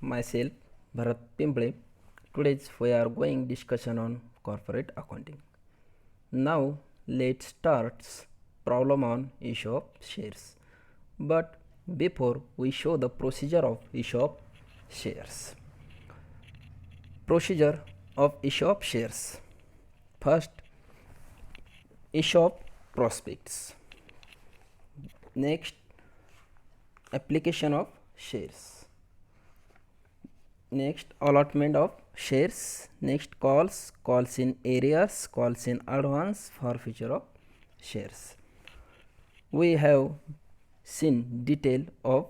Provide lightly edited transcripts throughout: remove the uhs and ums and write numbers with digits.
myself Bharat Pimple. Today we are going discussion on corporate accounting. Now let's start problem on issue of shares. But before we show the procedure of issue of shares. Procedure of issue of shares. First, issue of prospectus. Next, application of shares. Next, allotment of shares. Next, calls in arrears, calls in advance, forfeiture of shares. We have seen detail of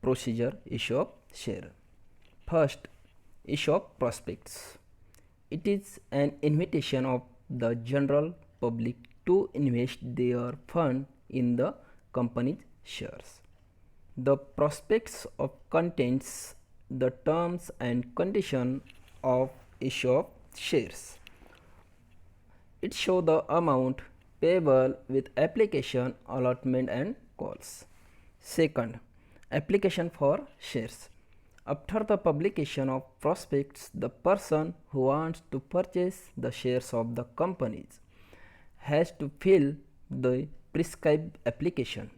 procedure issue of share. First, issue of prospectus. It is an invitation of the general public to invest their fund in the company's shares. The prospectus of contains the terms and condition of issue of shares. It shows the amount payable with application, allotment and calls. Second, application for shares. After the publication of prospectus, the person who wants to purchase the shares of the companies has to fill the prescribed application.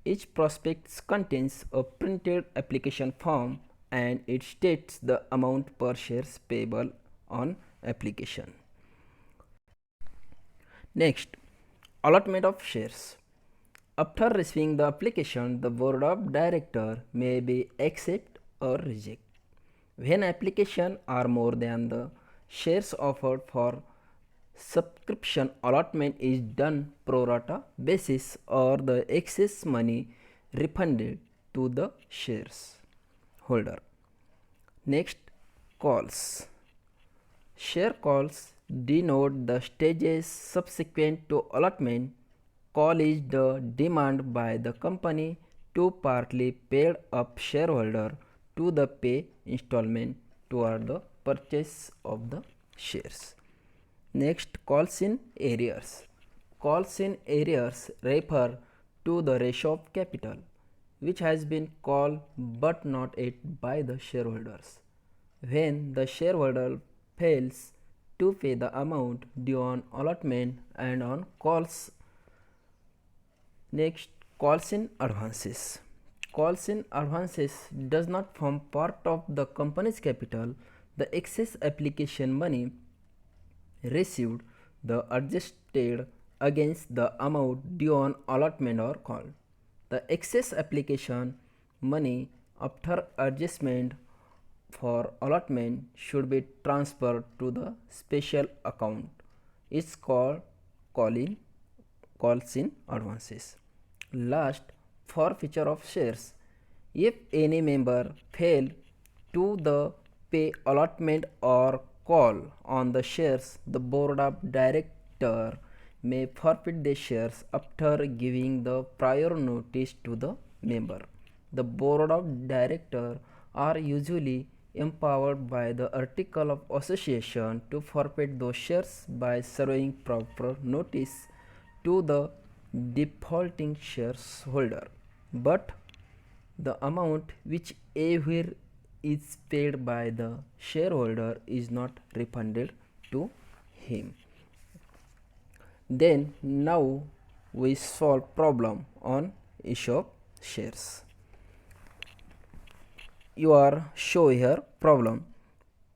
Each prospectus contains a printed application form and it states the amount per shares payable on application. Next, allotment of shares. After receiving the application, the board of directors may be accept or reject. When applications are more than the shares offered for subscription, allotment is done pro rata basis or the excess money refunded to the shares holder. Next, calls. Share calls denote the stages subsequent to allotment. Call is the demand by the company to partly paid up shareholder to the pay installment toward the purchase of the shares. Next, calls in arrears. Calls in arrears refer to the ratio of capital which has been called but not yet by the shareholders. When the shareholder fails to pay the amount due on allotment and on calls. Next, calls in advances. Calls in advances does not form part of the company's capital. The excess application money received the adjusted against the amount due on allotment or call. The excess application money after adjustment for allotment should be transferred to the special account. It's called calls in advances. Last, forfeiture of shares. If any member fail to the pay allotment or call on the shares, the board of directors may forfeit the shares after giving the prior notice to the member. The board of directors are usually empowered by the article of association to forfeit those shares by serving proper notice to the defaulting shareholder. But the amount whichever is paid by the shareholder is not refunded to him. Then now we solve problem on issue of shares. You are show here problem.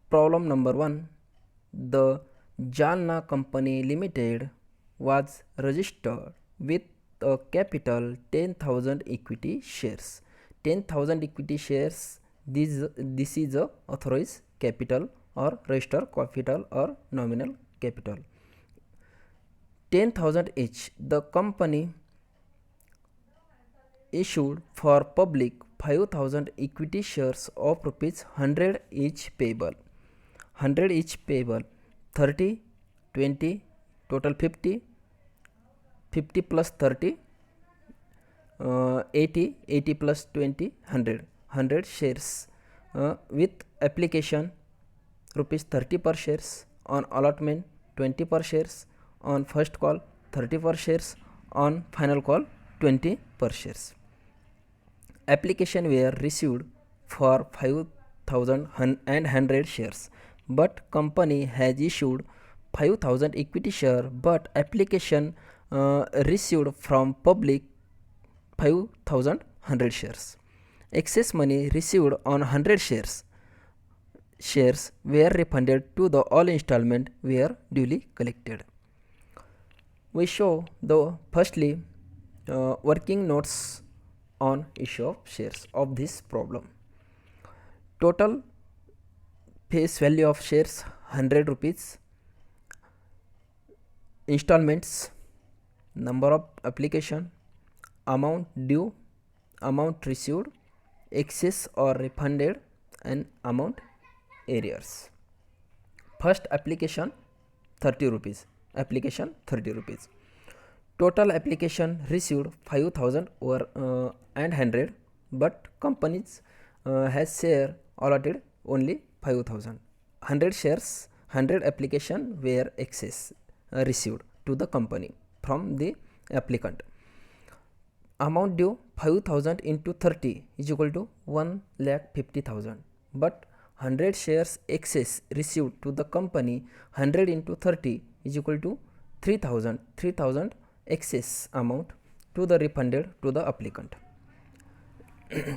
Problem number 1. The Jalna Company Limited was registered with a capital 10,000 equity shares. 10,000 equity shares, this is a authorized capital or registered capital or nominal capital. 10,000 each. The company issued for public 5,000 equity shares of rupees 100 each payable. 100 each payable. 30, 20, total 50. 50 plus 30, 80, 80 plus 20, 100. 100 shares with application rupees 30 per shares, on allotment 20 per shares, on first call 30 per shares, on final call 20 per shares. Application were received for 5,000 and 100 shares, but company has issued 5,000 equity share, but application received from public 5,100 shares. Excess money received on 100 shares were refunded to the all installment were duly collected. We show the firstly working notes on issue of shares of this problem. Total face value of shares 100 rupees. Installments, number of application, amount due, amount received, excess or refunded, and amount arrears. First application 30 rupees. Application 30 rupees. Total application received 5,000 or and 100, but companies has share allotted only 5,000. 100 shares, 100 application were excess received to the company from the applicant. Amount due 5,000 into 30 is equal to 1,50,000, but 100 shares excess received to the company, 100 into 30 is equal to 3,000. 3,000 excess amount to the refunded to the applicant.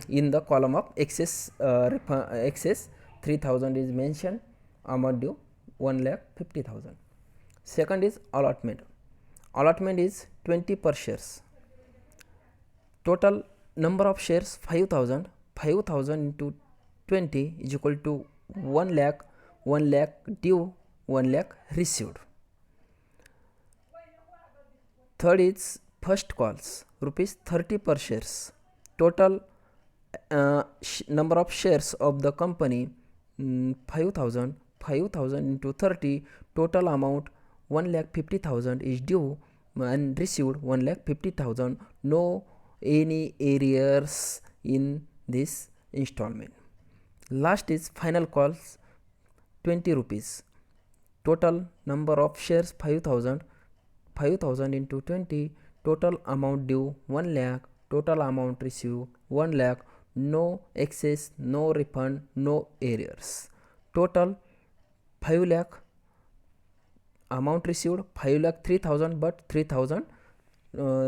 In the column of excess, excess 3,000 is mentioned, amount due 1,50,000. Second is allotment. Allotment is 20 per shares. Total number of shares 5,000. 5,000 into 20 is equal to 1 lakh. 1 lakh due, 1 lakh received. Third is first calls, rupees 30 per shares. Total number of shares of the company 5,000. 5,000 into 30, total amount 1,50,000 is due and received 1,50,000. No any arrears in this installment. Last is final calls 20 rupees. Total number of shares 5,000. 5,000 into 20, total amount due 1 lakh, total amount received 1 lakh, no excess, no refund, no arrears. Total 5 lakh, amount received 5 lakh 3,000, but 3,000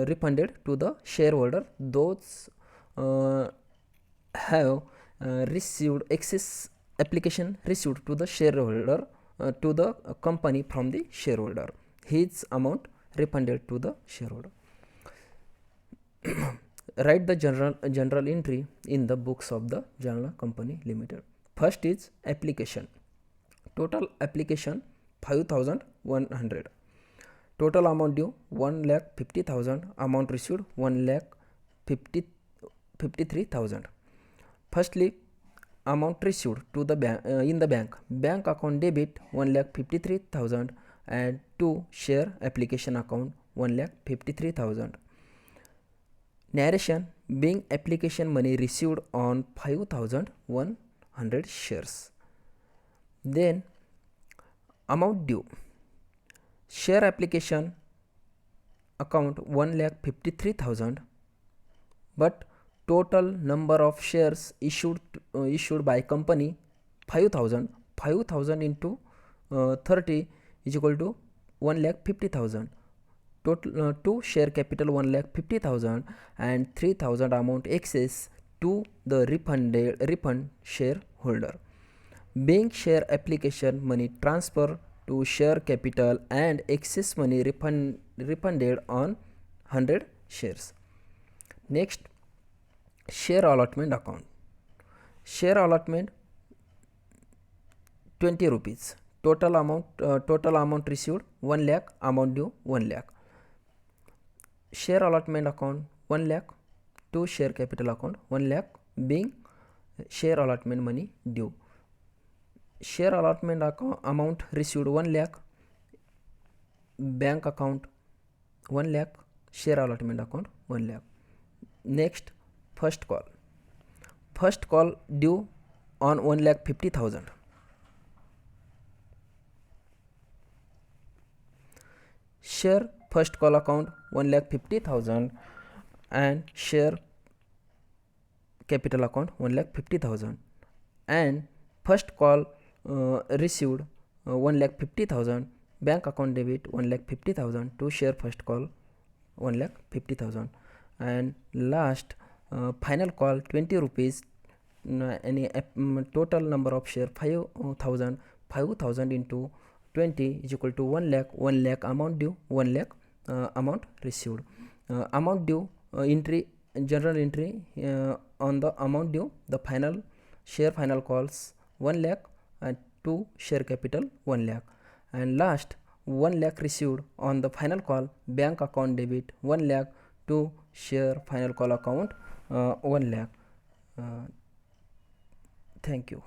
refunded to the shareholder. Those have received excess application received to the shareholder, to the company from the shareholder. His amount refunded to the shareholder. Write the general entry in the books of the Jalna Company Limited. First is application. Total application 5,100. Total amount due 1,50,000. Amount received 1,53,000. Firstly, amount received to the bank in the bank. Bank account debit 1,53,000 and to share application account 1,53,000. Narration, being application money received on 5,100 shares. Then amount due, share application account 1,53,000, but total number of shares issued by company 5,000. 5,000 into 30 is equal to 1,50,000. Total to share capital 1,50,000 and 3,000 amount excess to the refund shareholder. Being share application money transfer to share capital and excess money refunded on 100 shares. Next, share allotment account. Share allotment 20 rupees. Total amount received 1 lakh, amount due 1 lakh. Share allotment account 1 lakh to share capital account 1 lakh, being share allotment money due. Share allotment account amount received 1 lakh, bank account 1 lakh, share allotment account 1 lakh. Next, first call. First call due on 1,50,000. Share first call account 1,50,000 and share capital account 1,50,000, and first call received 1,50,000, bank account debit 1,50,000 to share first call 1,50,000, and last final call 20 rupees, any total number of share 5,000 into 20 is equal to 1 lakh. 1 lakh amount due, 1 lakh amount received. Amount due entry, general entry on the amount due, the final share final calls 1 lakh and to share capital 1 lakh, and last 1 lakh received on the final call, bank account debit 1 lakh to share final call account 1 lakh. Thank you.